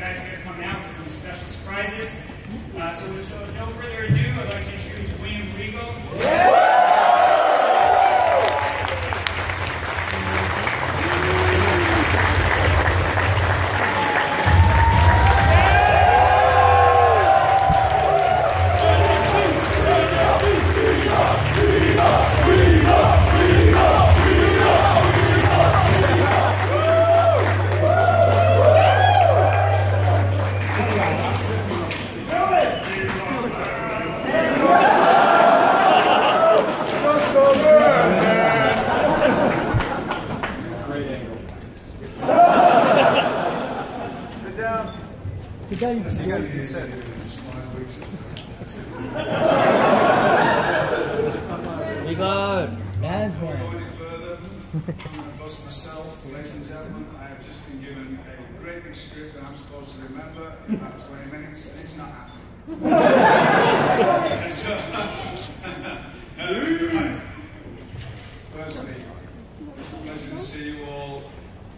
guys are going to come out with some special surprises. So with no further ado, I'd like to introduce William Regal. Myself, ladies and gentlemen, I have just been given a great big script that I'm supposed to remember in about 20 minutes, and it's not happening. So, right. Firstly, it's a pleasure to see you all.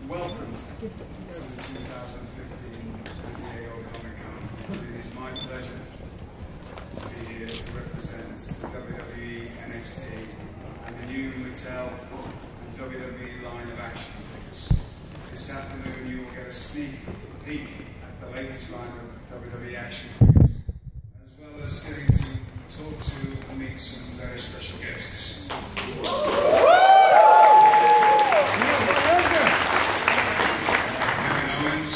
Welcome to the 2015 San Diego Comic-Con. It is my pleasure to be here to represent the WWE NXT and the new Mattel and WWE line of action figures. This afternoon you will get a sneak peek at the latest line of WWE action figures, as well as getting to talk to and meet some very special guests. Owens,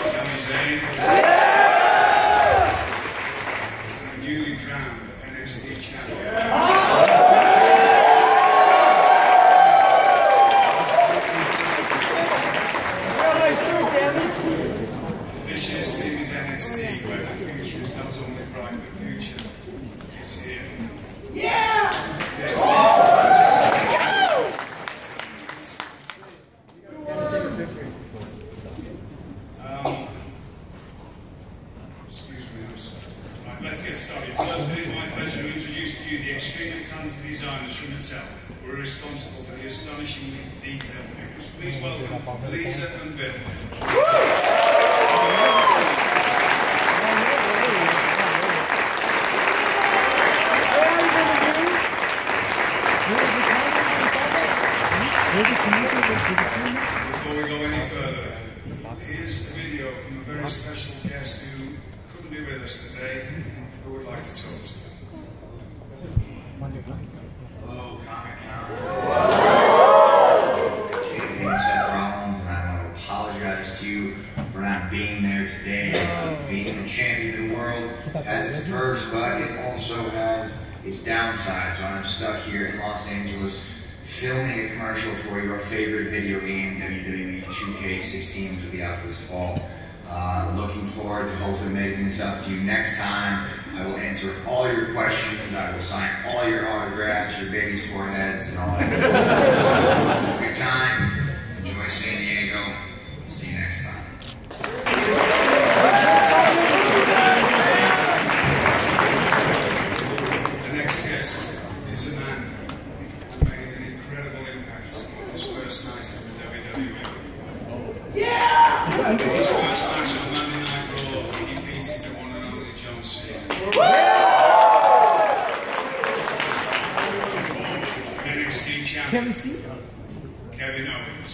Sami Zayn, and a newly crowned NXT champion. This year's theme is NXT, where the future is not only bright, the future is here. Yeah! Excuse me, I'm sorry. Right, let's get started. First, it is my pleasure to introduce to you the extremely talented designers from Mattel, who are responsible for the astonishingly detailed figures. Please welcome Lisa and Bill. Before we go any further, here's a video from a very special guest who couldn't be with us today, who would like to talk to you. Hello, Champion Seth Rollins, and I want to apologize to you for not being there today. Being the champion of the world has its perks, but it also has its downsides. So I'm stuck here in Los Angeles filming a commercial for your favorite video game, WWE 2K16, which will be out this fall. Looking forward to hopefully making this up to you next time. I will answer all your questions. I will sign all your autographs, your baby's foreheads, and all that good stuff. Good time. Enjoy San Diego. See you next time. The next guest is a man who made an incredible impact on his first night in the WWE. Yeah! His first match on Monday Night Raw, he defeated the one and only John Cena. NXT champion Kevin Owens.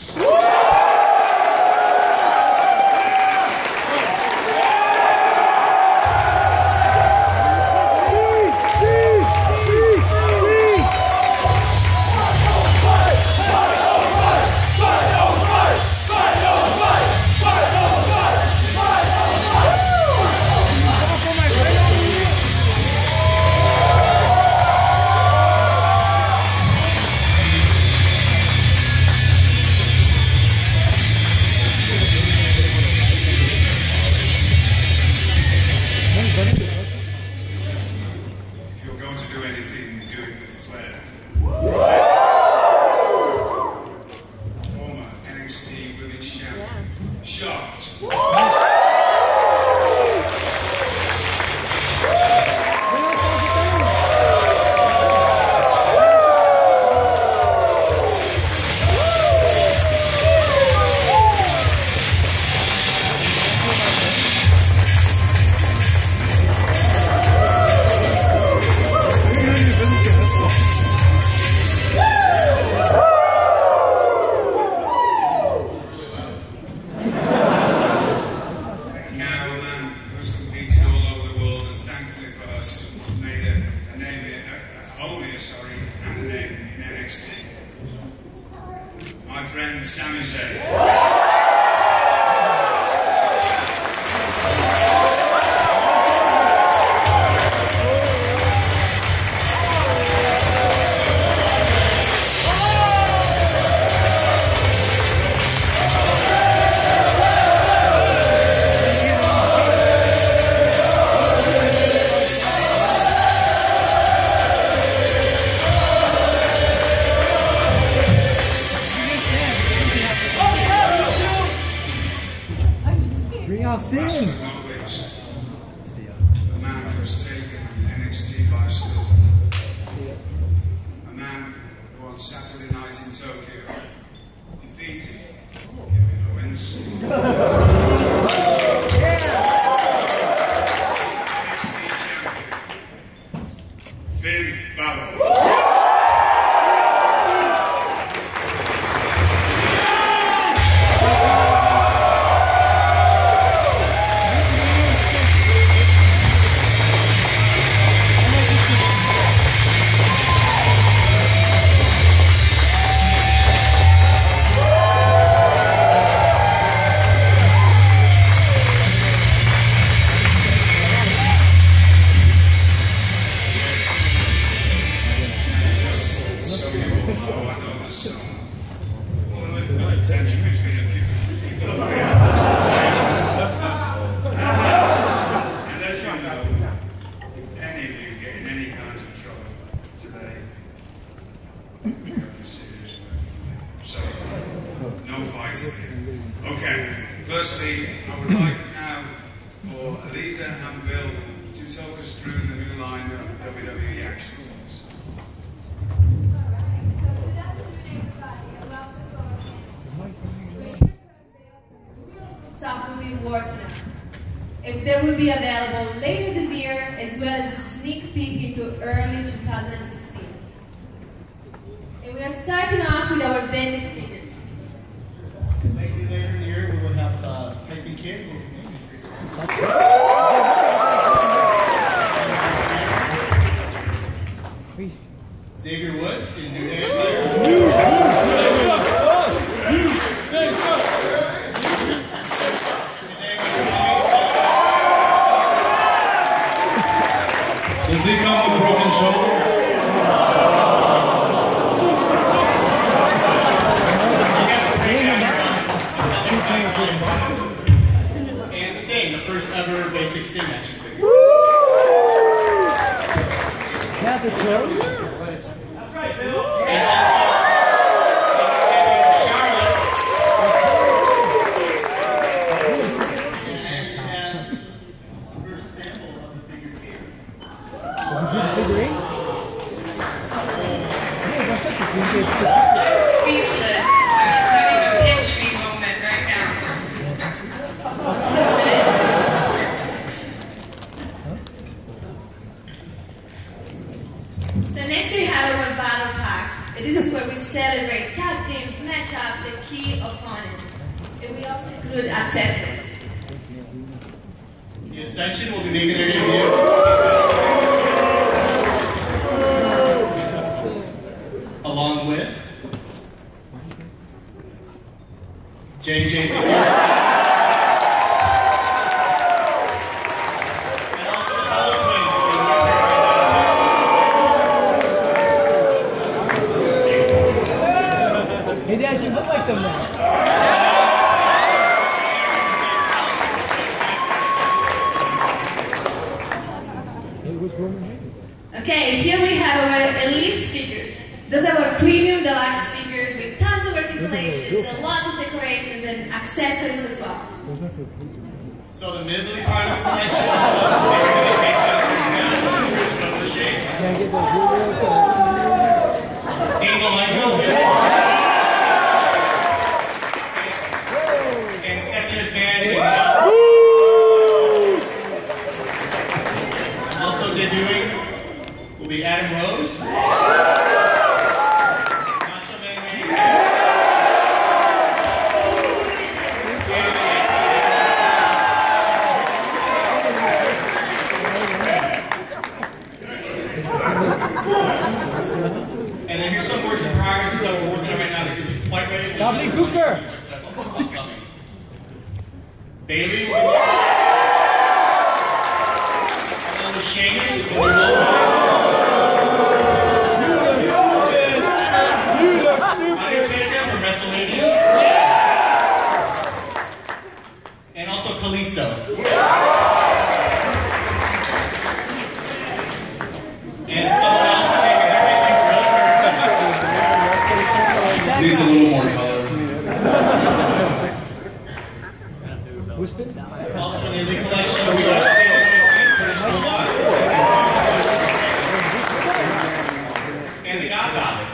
NXT. My friend Sami Zayn. Last but not least, a man who has taken NXT by storm. A man who on Saturday night in Tokyo defeated Owens. NXT champion, Bàlor. Tension between a few people. And as you know, if any of you get in any kind of trouble today, we have a serious way. So, no fighting here. Okay, firstly, I would like now for Eliza and Bill to talk us through the new line of WWE ActionFigurePics. Stuff we've been working on. If they will be available later this year, as well as a sneak peek into early 2016. And we are starting off with our basic figures. Maybe later in the year we will have Tyson Kidd. Xavier Woods in New Day attire. Does he come with a broken shoulder? And Sting, the first ever basic Sting action figure. That's a close. That's right, Bill. And also, Charlotte. And I actually have the first sample of the figure here. Does it do the figure eight? Speechless. I'm having a pinch me moment right now. So next we have our battle packs. This is where we celebrate tag teams, matchups, and key opponents. And we also include accessories. The Ascension will be making their debut. Along with J.J. Security. And also the Hollow Twin. Hey, Dad, you look like them now. Hey, what's wrong with me? Okay, here we have our elite figures. Those are our premium deluxe figures with tons of articulations and lots of decorations and accessories as well. So the Miz will be part of this collection. They're going to make accessories down to the shades. Can I get those real Dean Malenko. And Stephanie McMahon is also debuting will be Adam Rose. Nacho Man Manny. And then here's some more works in progress and stuff we're working on right now that isn't quite ready. Dominic Cooker! Bailey, and then with Sheamus, Undertaker from WrestleMania. And also Kalisto. And someone else to make everything really Needs a little more color. Also in the Elite Collection, we got and the Godfather.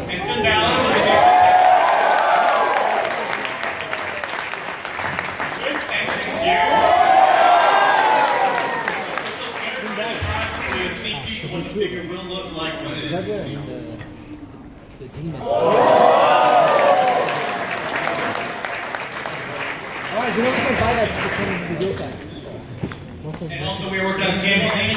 And Finn Bàlor. Good entrance here. Approximately a sneak peek of what the figure will look like when it is complete. Alright, you don't have to buy that to get that. And also we are working on Sami Zayn.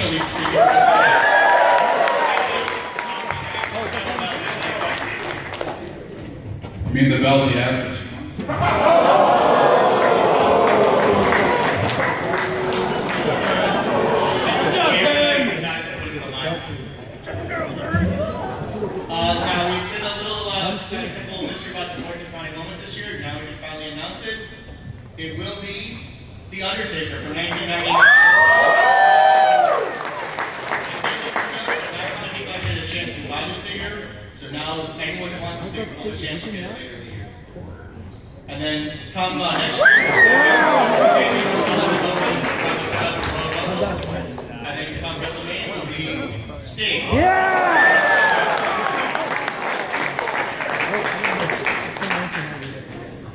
You mean the belt he had for 2 months? Now we've been a little skeptical this year about the fourth defining moment this year. Now we can finally announce it. It will be The Undertaker from 1999. I get a chance to buy this figure, so now anyone that wants this figure will have a chance to get it later in the year. And then come next year, and then come WrestleMania will be Sting.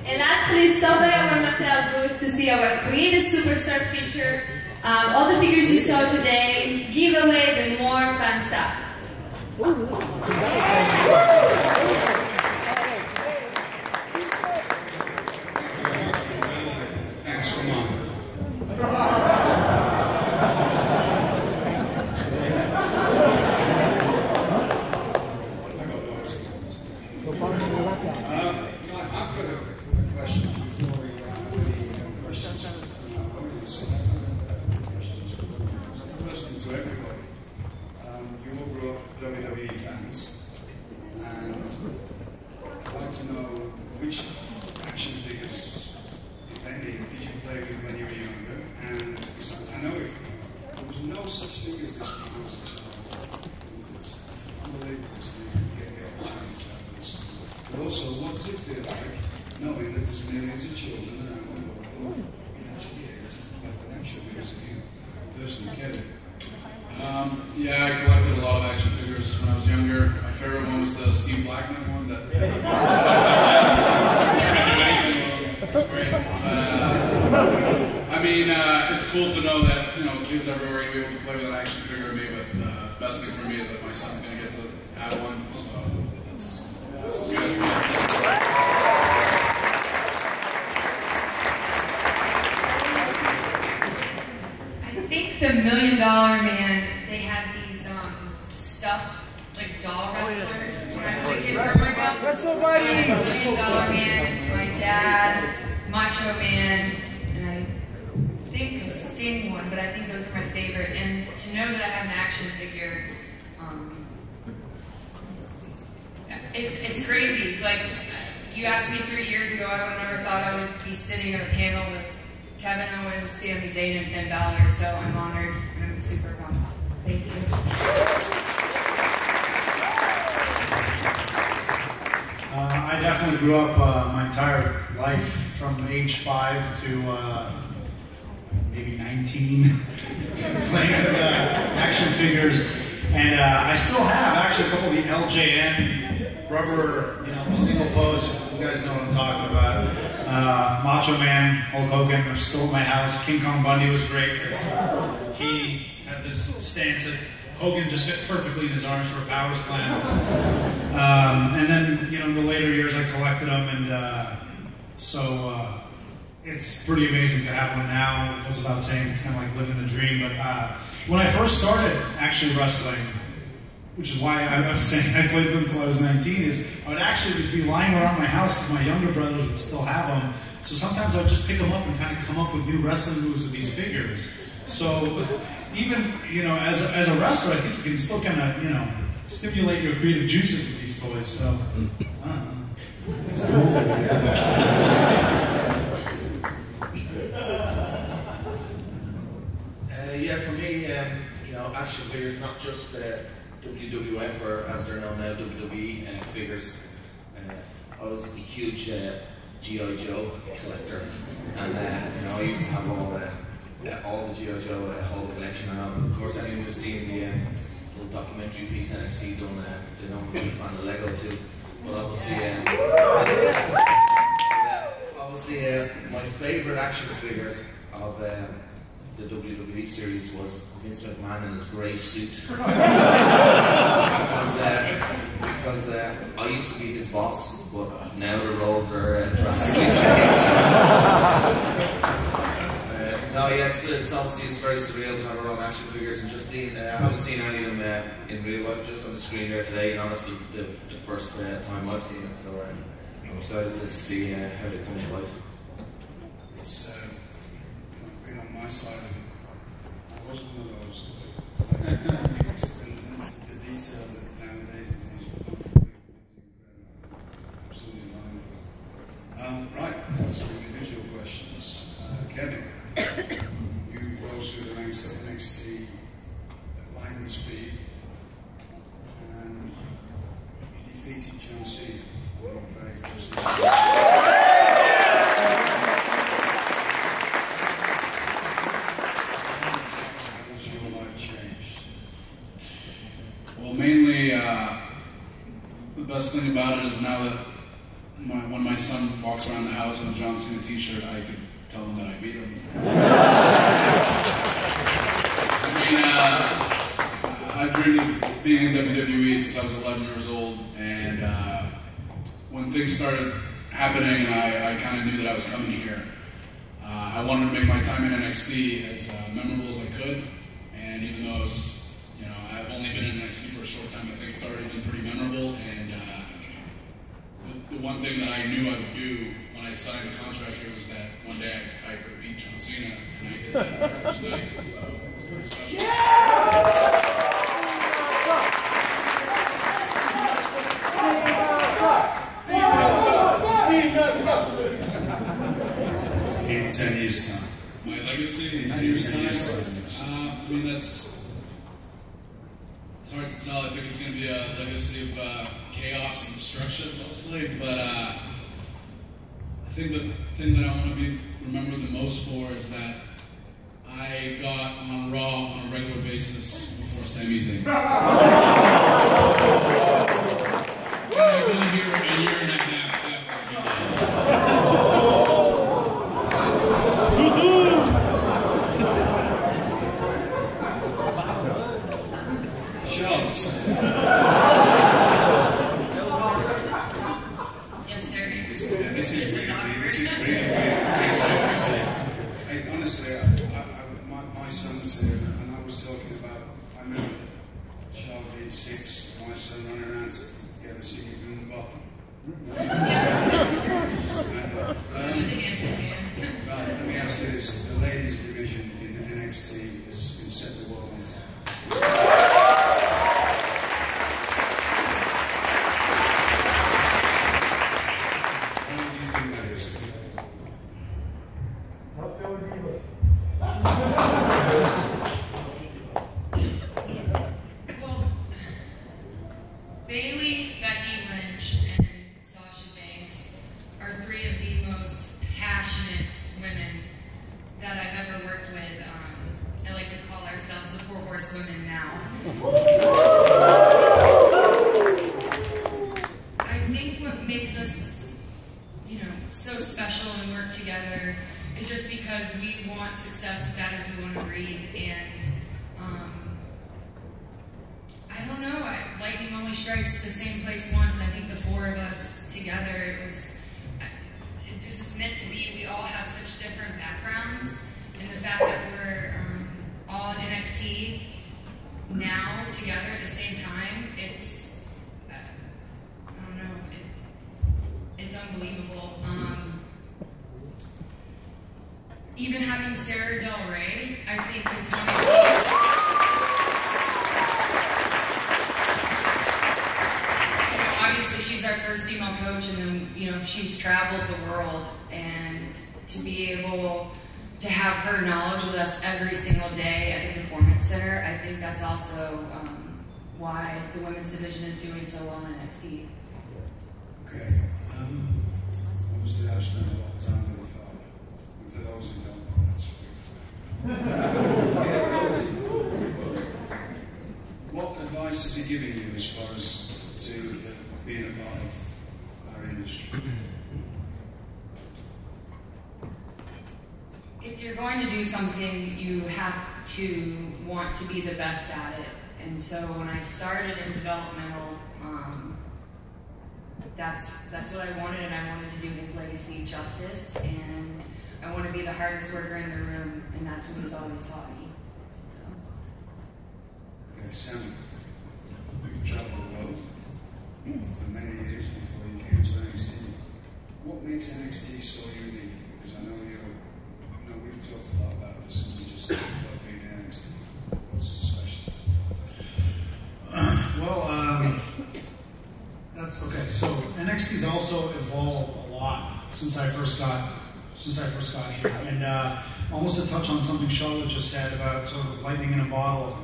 And lastly, stop by our Mattel booth to see our Creative Superstar feature, all the figures you saw today, giveaways, and more fun stuff. Thanks for mine. I've got a question before we have any questions from our audience. First thing to everybody, you all grew up WWE fans, and I'd like to know which action figures, if any, did you play with when you were younger? And I know if there was no such thing as this when I was a child, it's unbelievable to me to get the opportunity to have this. But also, what does it feel like knowing that there's millions of children around the world who actually able to collect an action figures of you personally, Kevin? Yeah, I collected a lot of action figures when I was younger. My favorite one was the Steve Blackman one that had the stuff like that. You couldn't do anything with them. It was great. I mean, it's cool to know that, you know, kids everywhere will be able to play with an action figure of me, but the best thing for me is that my son's going to get to have one, so that's as good as it gets. I think the $1 Million Man, they had these stuffed like doll wrestlers when I was a kid growing up. Wrestle Buddy! $1 Million Man, my dad, Macho Man, and I think a Sting one, but I think those are my favorite. And to know that I have an action figure, it's crazy. Like, you asked me 3 years ago, I would have never thought I would be sitting at a panel with Kevin Owens, Sami Zayn, and Finn Bàlor, so I'm honored and I'm super pumped. Thank you. I definitely grew up my entire life from age 5 to maybe 19 playing with action figures, and I still have actually a couple of the LJN rubber, single pose. You guys know what I'm talking about. Macho Man, Hulk Hogan are still at my house. King Kong Bundy was great because he had this stance that Hogan just fit perfectly in his arms for a power slam. And then, in the later years, I collected them, and it's pretty amazing to have one now. It goes without saying, it's kind of like living the dream. But when I first started actually wrestling, which is why I'm saying I played them until I was 19, is I would actually be lying around my house because my younger brothers would still have them. So sometimes I'd just pick them up and kind of come up with new wrestling moves with these figures. So even, you know, as a wrestler, I think you can still kind of, you know, stimulate your creative juices with these toys. So, I don't know. It's cool. Yeah, for me, you know, action figures, not just WWF, or as they're known now, WWE figures. I was a huge G.I. Joe collector, and you know, I used to have all the G.I. Joe whole collection. And of course, anyone who's seen the little documentary piece NXT done, they know I'm a big fan of Lego too. But obviously, my favourite action figure of the WWE series was Vince McMahon in his grey suit. because I used to be his boss, but now the roles are drastically changed. No, yeah, it's obviously it's very surreal to have our own action figures, and just seeing, I haven't seen any of them in real life, just on the screen there today, and honestly the first time I've seen it, so I'm excited to see how they come to life. It's been on my side of it. I was one of those. The detail that nowadays is absolutely mind-blowing. Right, so individual questions. Kevin, you rose through the ranks of NXT at lightning speed, and you defeated John Cena on your very first night. Well, mainly, the best thing about it is now that when my son walks around the house in a John Cena t-shirt, I could tell him that I beat him. I've dreamed of being in WWE since I was 11 years old, and when things started happening and I kind of knew that I was coming here, I wanted to make my time in NXT as memorable as I could, and even though I was, you know, I've only been in NXT for a short time, I think it's already been pretty memorable, and the one thing that I knew I would do when I signed the contract here was that one day I could beat John Cena, and I did that on the first night, so it's pretty special. In 10 years' time. My legacy in 10 years' time? I mean, it's hard to tell. I think it's going to be a legacy of chaos and destruction, mostly. But I think the thing that I want to be remembered the most for is that I got on Raw on a regular basis before Sami Zayn. I've been here a year and a half after he Yes, sir. This is really weird. Honestly, my son's here, and I was talking about, I remember Charles being 6, my son running around to get the singing boom bop. Let me ask you this, the ladies division in the NXT has been set the world on fire. all in NXT now together at the same time, it's, I don't know, it's unbelievable. Even having Sarah Del Rey, I think is one of the, obviously she's our first female coach, and then, she's traveled the world, and to be able to have her knowledge with us every single day at the Performance Center, I think that's also why the women's division is doing so well in NXT. Okay, obviously I've spent a lot of time with the father. And for those who don't know, that's what advice is he giving you as far as to being a part of our industry? If you're going to do something, you have to want to be the best at it. And so when I started in developmental, that's what I wanted, and I wanted to do his legacy justice, and I want to be the hardest worker in the room, and that's what he's always taught me. Okay, Sami, you've traveled the world for many years before you came to NXT. What makes NXT so unique? Because I know we've talked a lot about this, and we just talked about being in NXT. What's so special? Well, that's okay. So NXT's also evolved a lot since I first got here, and almost to touch on something Charlotte just said about sort of lightning in a bottle.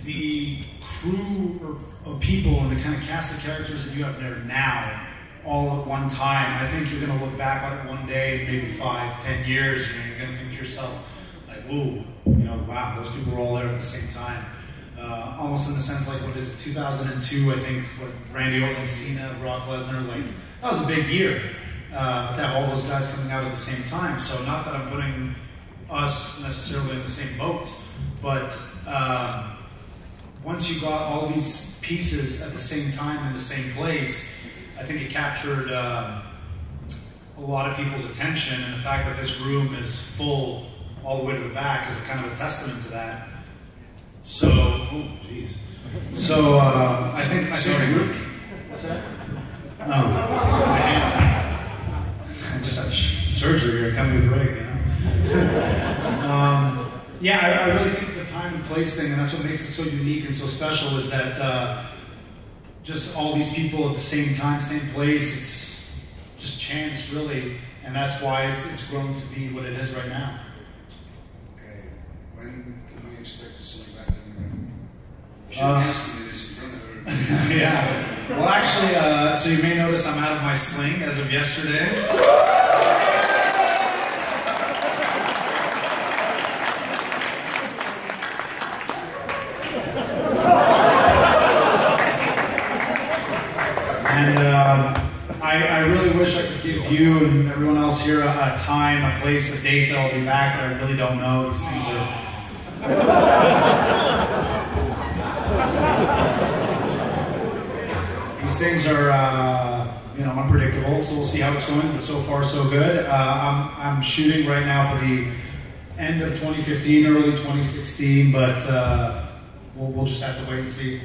The crew of people and the kind of cast of characters that you have there now, all at one time, I think you're going to look back on it one day, maybe 5, 10 years, and you're going to think to yourself, like, whoa, wow, those people were all there at the same time. Almost in the sense, like, what is it, 2002, I think, what Randy Orton, Cena, Brock Lesnar, like, that was a big year to have all those guys coming out at the same time. So not that I'm putting us necessarily in the same boat, but once you got all these pieces at the same time in the same place, I think it captured a lot of people's attention, and the fact that this room is full all the way to the back is a kind of a testament to that. So, oh, jeez. So, I think. What's that? No. I just had surgery here, coming to break, Yeah, I really think it's a time and place thing, and that's what makes it so unique and so special, is that just all these people at the same time, same place, it's just chance, really, and that's why it's grown to be what it is right now. Okay, when can we expect to see you back in the ring? You should be asking me this in front of her. Yeah. Well, actually, so you may notice I'm out of my sling as of yesterday. And I really wish I could give you and everyone else here a time, a place, a date that I'll be back, but I really don't know. These things are unpredictable, so we'll see how it's going, but so far so good. I'm shooting right now for the end of 2015, early 2016, but we'll just have to wait and see.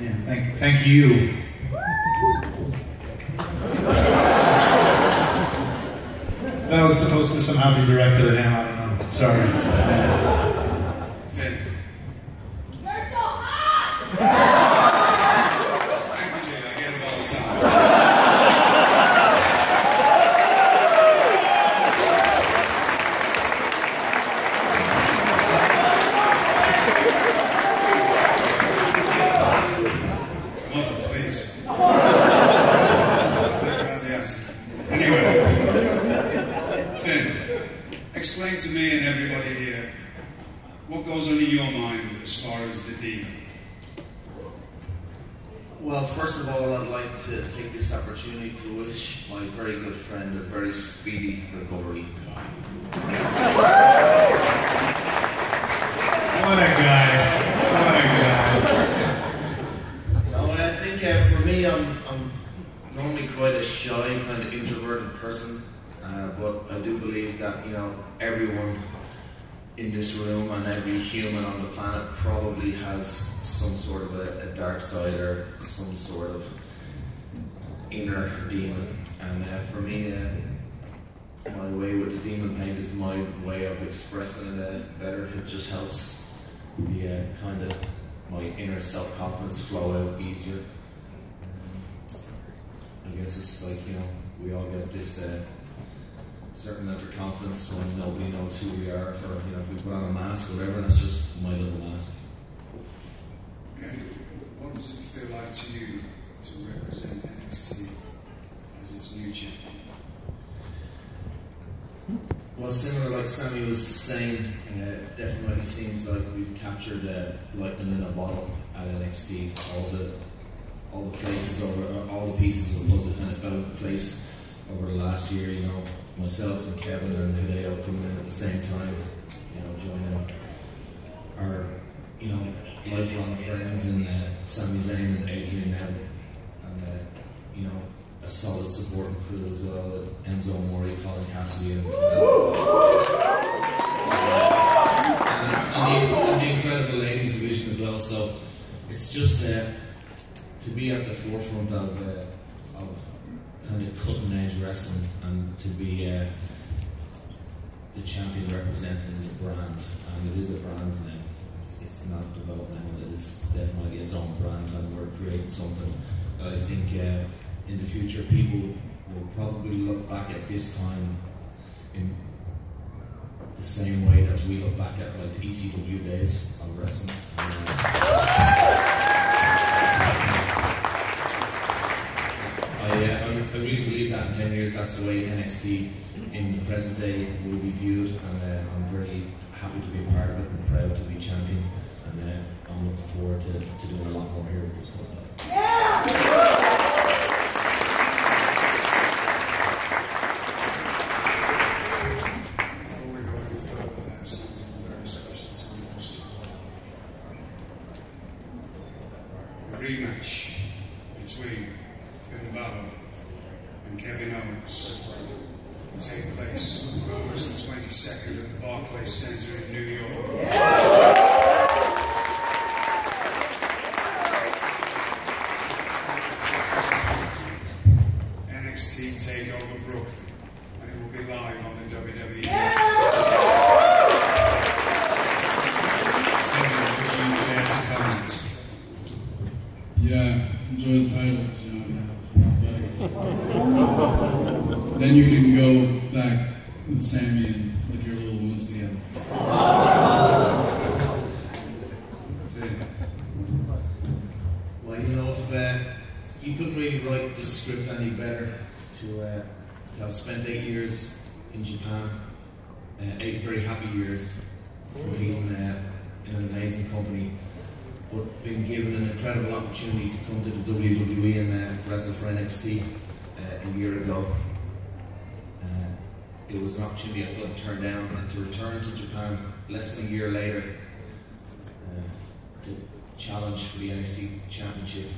Yeah, thank you. That was supposed to somehow be directed at him, I don't know. Sorry. Finn. You're so hot! Thank you, Jay. I get it all the time. Mother, please. Look around the outside. Anyway. Finn, explain to me and everybody here what goes on in your mind as far as the demon. Well, first of all, I'd like to take this opportunity to wish my very good friend a very speedy recovery. What a guy. What a guy. No, I think for me, I'm normally quite a shy, kind of introverted person. But I do believe that, everyone in this room and every human on the planet probably has some sort of a dark side or some sort of inner demon. And for me, my way with the demon paint is my way of expressing it better. It just helps the kind of my inner self-confidence flow out easier. I guess it's like, you know, we all get this certain amount of confidence when nobody knows who we are, or, you know, if we put on a mask or whatever, that's just my little mask. Okay, what does it feel like to you to represent NXT as its new champion? Well, similar like Sami was saying, definitely seems like we've captured lightning in a bottle at NXT. All the places over, all the pieces of the puzzle kind of fell into place over the last year. You know, myself and Kevin and Hideo coming in at the same time. You know, joining our, you know, lifelong friends in Sami Zayn and Adrian now, and you know, a solid supporting crew as well. Enzo Mori, Colin Cassidy, and the incredible ladies division as well. So it's just to be at the forefront of kind of cutting edge wrestling and to be the champion representing the brand. And it is a brand now. It's not developed now. It is definitely its own brand, and we're creating something that I think in the future people will probably look back at this time in the same way that we look back at like the ECW days of wrestling. I really believe that in 10 years that's the way NXT in the present day will be viewed, and I'm very happy to be a part of it and proud to be champion, and I'm looking forward to doing a lot more here at this point. Before we go any further, I have something very special to announce to you. The rematch between Bàlor and Kevin Owens will take place on August the 22nd at the Barclays Center in New York. NXT TakeOver Brooklyn, and it will be live on the WWE. Kevin, would you care to comment? Yeah, enjoy the titles, you know. Then you can go back with Sami and lick your little wounds together. Well, you know, if you couldn't really write the script any better to have spent 8 years in Japan, 8 very happy years, competing in an amazing company, but being given an incredible opportunity to come to the WWE and wrestle for NXT a year ago. It was an opportunity I couldn't turn down, and to return to Japan less than a year later to challenge for the NXT Championship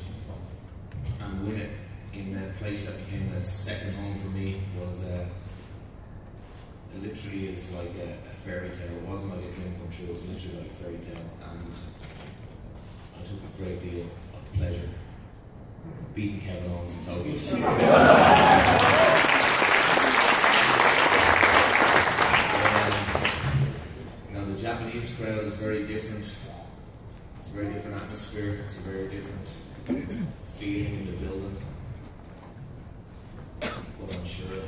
and win it in a place that became a second home for me was it literally is like a fairy tale. It wasn't like a dream come true, it was literally like a fairy tale, and I took a great deal of pleasure beating Kevin Owens in Tokyo. The Japanese crowd is very different. It's a very different atmosphere. It's a very different feeling in the building. But I'm sure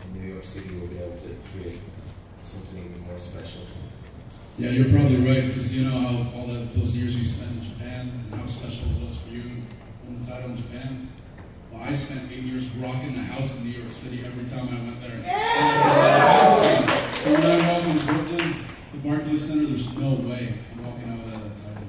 in New York City we'll be able to create something even more special. Yeah, you're probably right, because you know how all those years you spent in Japan and how special it was for you on the title in Japan. Well, I spent 8 years rocking the house in New York City every time I went there. So when I walk into Brooklyn, the Barclays Center, there's no way I'm walking out without that title.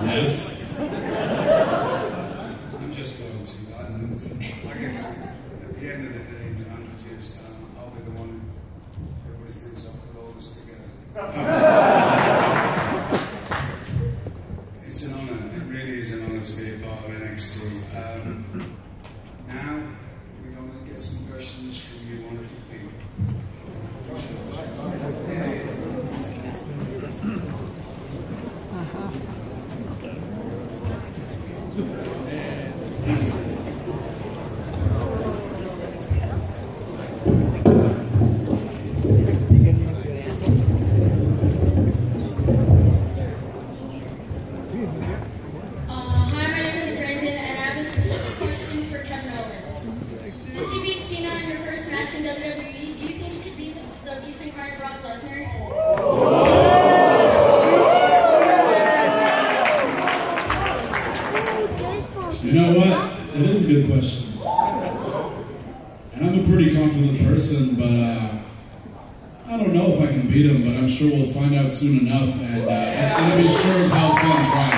Yes. I'm just going to. I get to, at the end of the day, in 100 years' time, I'll be the one who everybody thinks I'll put all this together. Brock Lesnar. You know what? It is a good question. And I'm a pretty confident person, but I don't know if I can beat him, but I'm sure we'll find out soon enough, and it's going to be sure as hell fun trying.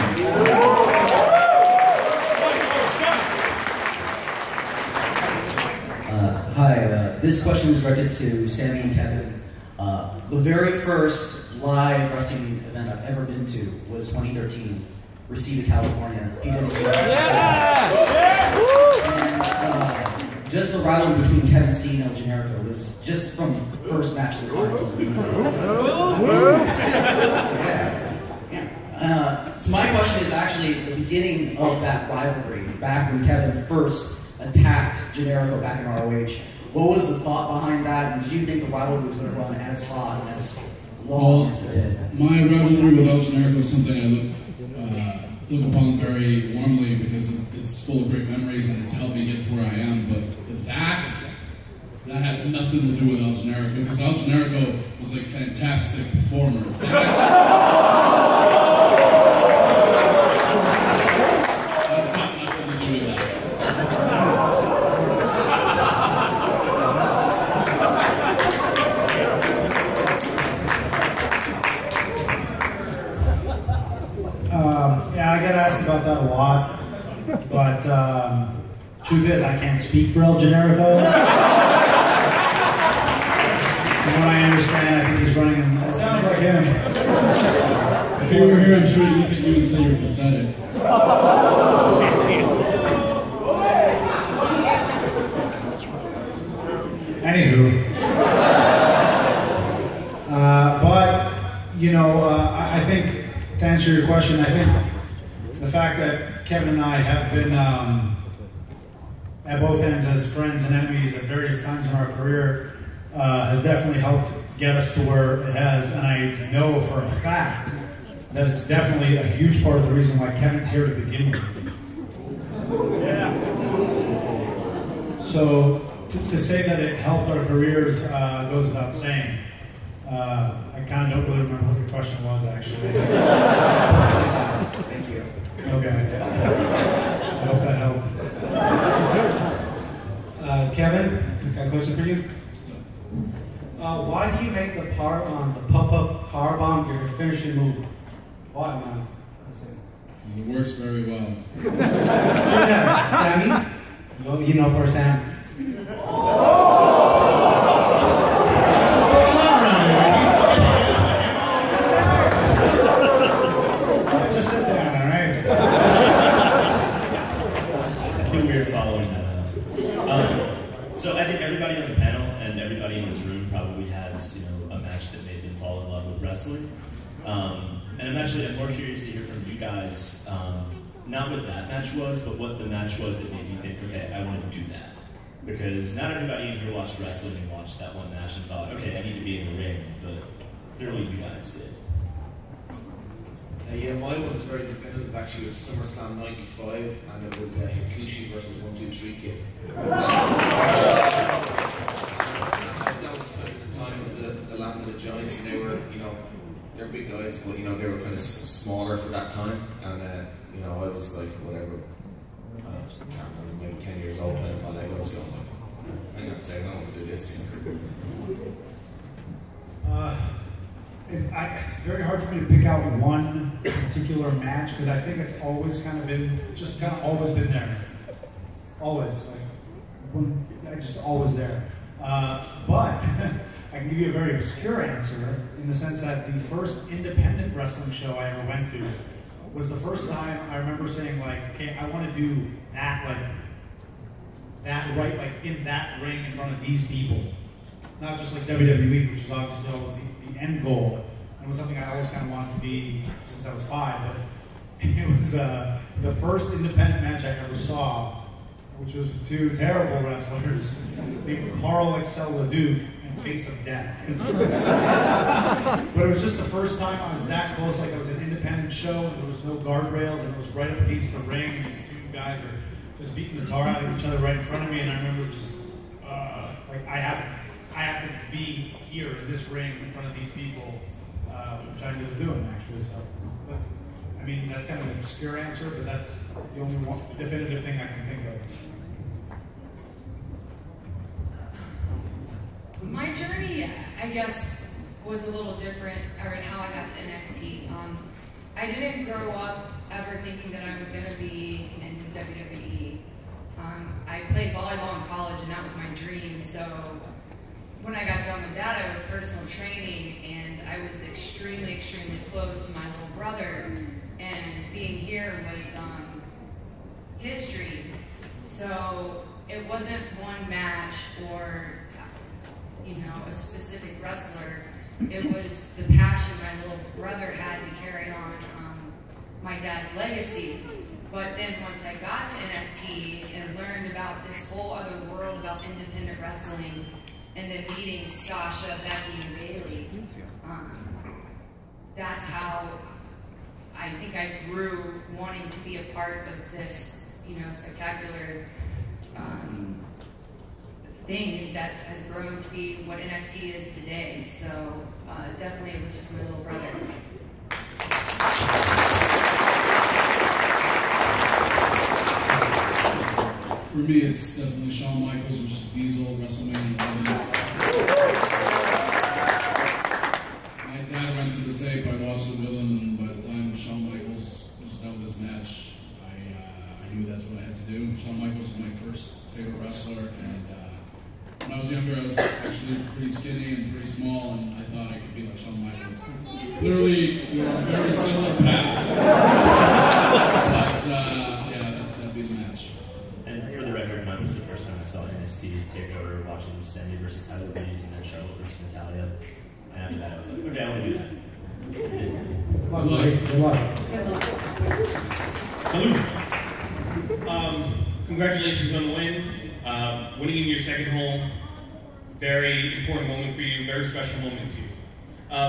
Hi, this question is directed to Sami and Kevin. The very first live wrestling event I've ever been to was 2013, Reseda, California. And, just the rivalry between Kevin Steen and El Generico was just from the first match to the finals. So my question is actually the beginning of that rivalry, back when Kevin first attacked Generico back in ROH. What was the thought behind that, and did you think the rivalry was going to run as hot and as long as it did? My rivalry with El Generico is something I look upon very warmly because it's full of great memories and it's helped me get to where I am. But that has nothing to do with El Generico, because El Generico was like a fantastic performer. That's got nothing to do with that. Yeah, I get asked about that a lot, but truth is I can't speak for El Generico. From what I understand, I think he's running in, it sounds like him. If you were here, I'm sure he'd look at you and say you're pathetic. Anywho. But, you know, I think, to answer your question, I think the fact that Kevin and I have been at both ends as friends and enemies at various times in our career has definitely helped get us to where it has, and I know for a fact that it's definitely a huge part of the reason why Kevin's here to begin with. Yeah. So to say that it helped our careers goes without saying. I kind of don't really remember what your question was, actually. Thank you. Okay. I hope that helped. Kevin, I got a question for you. Why do you make the part on the pop-up powerbomb your finishing move? Why, man? It works very well. Sami? You know firsthand. Just sit down, all right? I think we were following that up. So I think everybody on the panel and everybody in this room probably has, you know, a match that made them fall in love with wrestling. And I'm more curious to hear from you guys, not what that match was, but what the match was that made you think, okay, I want to do that. Because not everybody in here watched wrestling and watched that one match and thought, okay, I need to be in the ring, but clearly you guys did. Yeah, my one was very definitive. Actually, it was SummerSlam '95, and it was Hikushi versus 1-2-3 Kid. That was kind of the time of the land of the giants, and they were, you know, they're big guys, but you know they were kind of smaller for that time, and you know I was like whatever, I can't remember, maybe 10 years old playing my Legos, going like, I'm gonna say no, I'm gonna do this. It's very hard for me to pick out one particular match because I think it's always kind of been, always been there. Always, just always there. But I can give you a very obscure answer in the sense that the first independent wrestling show I ever went to was the first time I remember saying like, okay, I want to do that in that ring in front of these people. Not just like WWE, which is obviously always the end goal. And it was something I always kind of wanted to be since I was 5, but it was the first independent match I ever saw, which was with two terrible wrestlers named Carl Excel LeDuc and Face of Death. But it was just the first time I was that close, like it was an independent show, and there was no guardrails, and it was right up against the ring, and these two guys are just beating the tar out of each other right in front of me, and I remember just, I have to be here in this ring in front of these people, which I ended up doing actually. So, but I mean, that's kind of an obscure answer, but that's the only one definitive thing I can think of. My journey, I guess, was a little different, or in how I got to NXT. I didn't grow up ever thinking that I was going to be in WWE. I played volleyball in college, and that was my dream. So when I got done with that, I was personal training, and I was extremely, extremely close to my little brother. And being here was his dream. So it wasn't one match or a specific wrestler. It was the passion my little brother had to carry on my dad's legacy. But then once I got to NXT and learned about this whole other world about independent wrestling, and then meeting Sasha, Becky, and Bayley, that's how I think I grew wanting to be a part of this, spectacular thing that has grown to be what NXT is today. So definitely it was just my little brother. For me, it's definitely Shawn Michaels versus Diesel, WrestleMania 11. My dad rented the tape, I watched it with him, and by the time Shawn Michaels was done with his match, I knew that's what I had to do. Shawn Michaels was my first favorite wrestler, and when I was younger, I was actually pretty skinny and pretty small, and I thought I could be like Shawn Michaels. Clearly, we're on very similar paths. But, that'd be the match. And for the record, mine was the first time I saw NXT TakeOver, watching Sami versus Tyler Breeze, and then Charlotte versus Natalia. And after that, I was like, okay, I want to do that. Good luck. Salute. Congratulations on the win. Winning in your second home, very important moment for you, very special moment to you.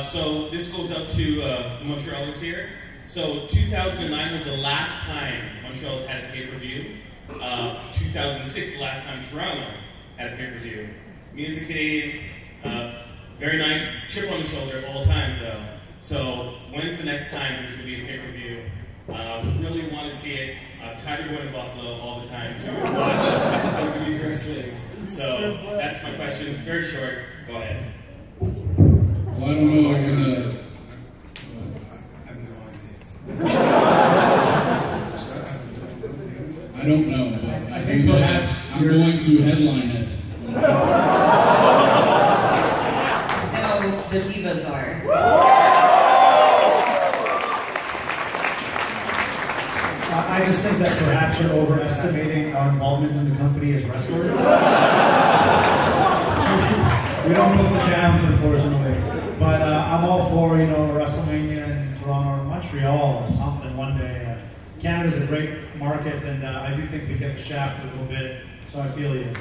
So this goes up to the Montrealers here. So 2009 was the last time Montreal's had a pay-per-view. 2006 the last time Toronto had a pay-per-view. Me as a Canadian, very nice, chip on the shoulder all times though. So when's the next time there's going to be a pay-per-view? Really want to see it. Tired of going to Buffalo all the time to watch WWE wrestling. So that's my question. Very short. Go ahead. Well, I don't know. I have no idea. I don't know, but I think perhaps I'm going to headline it. No, the Divas are. I just think that perhaps you're overestimating our involvement in the company as wrestlers. We don't book the towns, unfortunately. But I'm all for, WrestleMania in Toronto or Montreal or something one day. Canada's a great market, and I do think we get the shaft a little bit, so I feel you.